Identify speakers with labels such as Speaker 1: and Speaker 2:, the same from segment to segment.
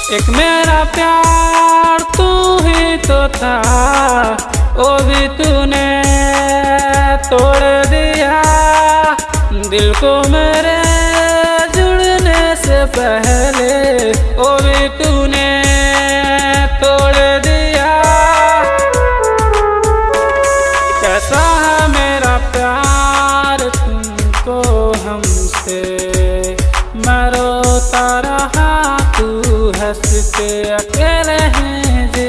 Speaker 1: एक मेरा प्यार तू ही तो था, वो भी तूने तोड़ दिया। दिल को मेरे जुड़ने से पहले वो भी तूने तोड़ दिया। कैसा है मेरा प्यार तुमको हमसे, मैं रोता रहा तू हंस के। अकेले हैं जी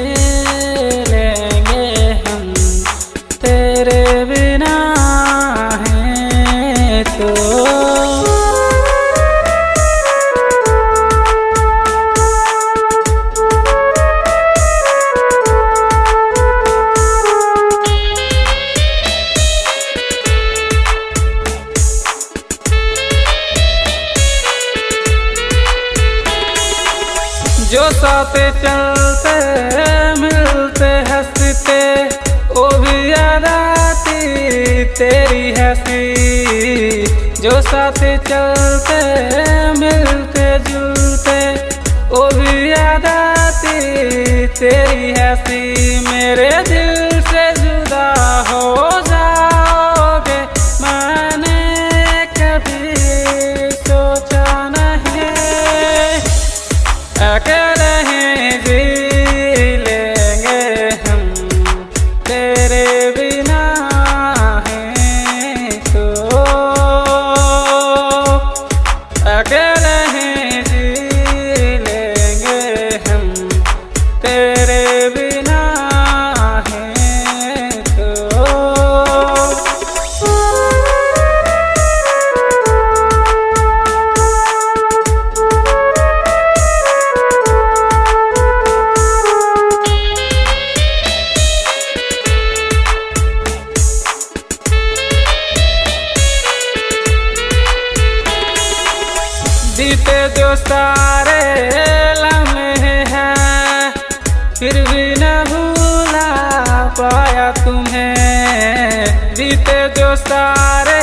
Speaker 1: लेंगे हम, तेरे बिना हैं तो। जो साथ चलते मिलते हंसते, वो भी याद आती तेरी हंसी। जो साथ चलते मिलके जुलते, वो भी याद आती तेरी हंसी। मेरे दिल से जुदा हो जाओगे मैंने कभी सोचा नहीं। अकेले ही जी लेंगे हम, तेरे बिना हैं तो। अकेले ही जी लेंगे हम, तेरे बिना हैं तो। बीते जो सारे लम्हे हैं, फिर भी न भूला पाया तुम्हें। बीते जो सारे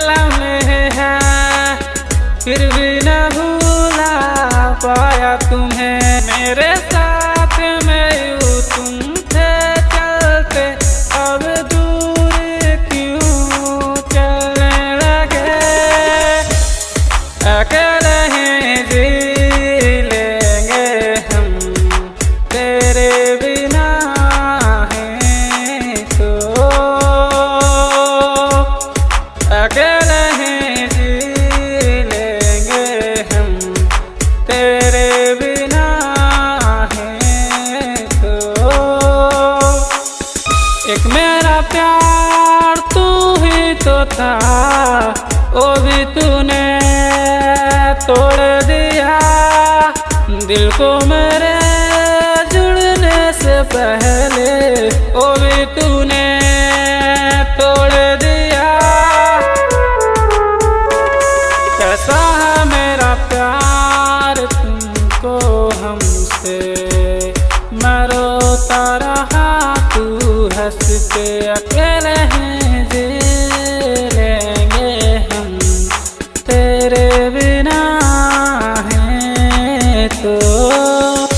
Speaker 1: लम्हे हैं, फिर भी न भूला पाया तुम्हें। मेरे साथ में यूं तुम थे चलते, अब दूर क्यों चलने लगे। अकेले ही जी लेंगे हम, तेरे बिना हैं तो। अकेले ही जी लेंगे हम, तेरे बिना हैं तो। एक मेरा प्यार तू ही तो था, वो भी तूने तोड़ दिया। दिल को मेरे जुड़ने से पहले वो भी तूने तोड़ दिया। कैसा है मेरा प्यार तुमको हमसे, मैं रोता रहा तू हंस के। अकेले हैं जी लेंगे हम, तेरे बिना हैं तो।